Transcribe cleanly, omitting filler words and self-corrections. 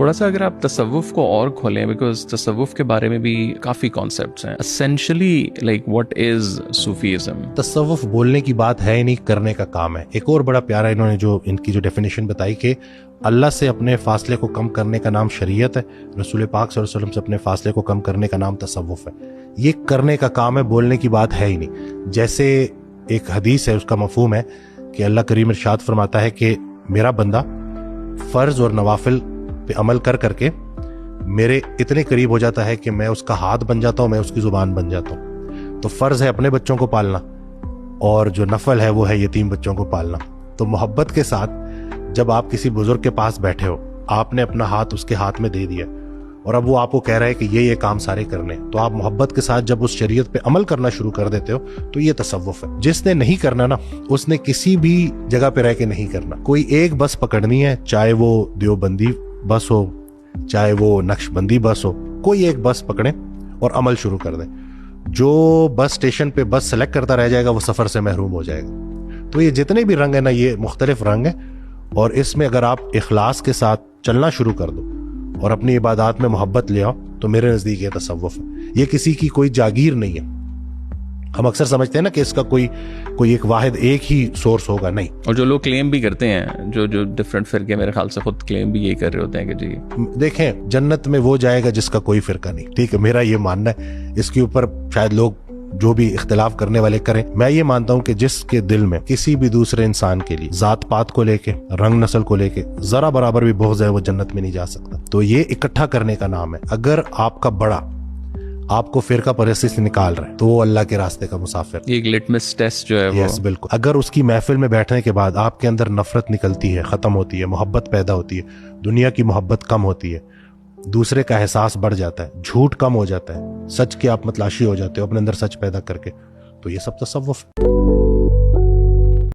थोड़ा सा अगर आप तसव्वुफ को और खोलें, बिकॉज तसव्वुफ के बारे में भी काफी कॉन्सेप्ट्स हैं। Essentially like what is Sufism? तसव्वुफ बोलने की बात है ही नहीं, करने का काम है। एक और बड़ा प्यारा इन्होंने जो इनकी जो डेफिनेशन बताई कि अल्लाह से अपने फासले को कम करने का नाम शरीयत है, रसूल पाक सल्लल्लाहु अलैहि वसल्लम से अपने फासले को कम करने का नाम तसव्वुफ है। ये करने का काम है, बोलने की बात है ही नहीं। जैसे एक हदीस है, उसका मफहूम है कि अल्लाह करीम इरशाद फरमाता है कि मेरा बंदा फर्ज और नवाफिल पे अमल कर करके मेरे इतने करीब हो जाता है कि मैं उसका हाथ बन जाता हूँ, मैं उसकी जुबान बन जाता हूँ। तो फर्ज है अपने बच्चों को पालना, और जो नफल है वो है यतीम बच्चों को पालना। तो मोहब्बत के साथ जब आप किसी बुजुर्ग के पास बैठे हो, आपने अपना हाथ उसके हाथ में दे दिया और अब वो आपको कह रहा है कि ये काम सारे करने, तो आप मोहब्बत के साथ जब उस शरीयत पे अमल करना शुरू कर देते हो तो ये तसव्वुफ है। जिसने नहीं करना ना, उसने किसी भी जगह पे रह के नहीं करना। कोई एक बस पकड़नी है, चाहे वो देवबंदी बस हो, चाहे वो नक्शबंदी बस हो, कोई एक बस पकड़े और अमल शुरू कर दे। जो बस स्टेशन पे बस सेलेक्ट करता रह जाएगा वो सफर से महरूम हो जाएगा। तो ये जितने भी रंग है ना, ये मुख्तलिफ रंग है, और इसमें अगर आप इखलास के साथ चलना शुरू कर दो और अपनी इबादत में मोहब्बत ले आओ तो मेरे नजदीक ये तसव्वुफ है। ये किसी की कोई जागीर नहीं है। हम अक्सर समझते हैं ना कि इसका कोई एक वाहिद एक ही सोर्स होगा, नहीं। और जो लोग क्लेम भी करते हैं, जो डिफरेंट फिरके मेरे ख्याल से खुद क्लेम भी यही कर रहे होते हैं कि जी देखें, जन्नत में वो जाएगा जिसका कोई फिरका नहीं, ठीक है, मेरा ये मानना है। इसके ऊपर शायद लोग जो भी इख्तिलाफ करने वाले करें, मैं ये मानता हूं कि जिसके दिल में किसी भी दूसरे इंसान के लिए जात पात को लेके, रंग नस्ल को लेके जरा बराबर भी बुग़्ज़ है, वो जन्नत में नहीं जा सकता। तो ये इकट्ठा करने का नाम है। अगर आपका बड़ा आपको फिरका परस्ती से निकाल रहा है तो वो अल्लाह के रास्ते का मुसाफिर। ये एक लिटमस टेस्ट जो है यस, बिल्कुल। अगर उसकी महफिल में बैठने के बाद आपके अंदर नफरत निकलती है, खत्म होती है, मोहब्बत पैदा होती है, दुनिया की मोहब्बत कम होती है, दूसरे का एहसास बढ़ जाता है, झूठ कम हो जाता है, सच की आप मतलाशी हो जाते हो अपने अंदर सच पैदा करके, तो ये सब तसव्वुफ है।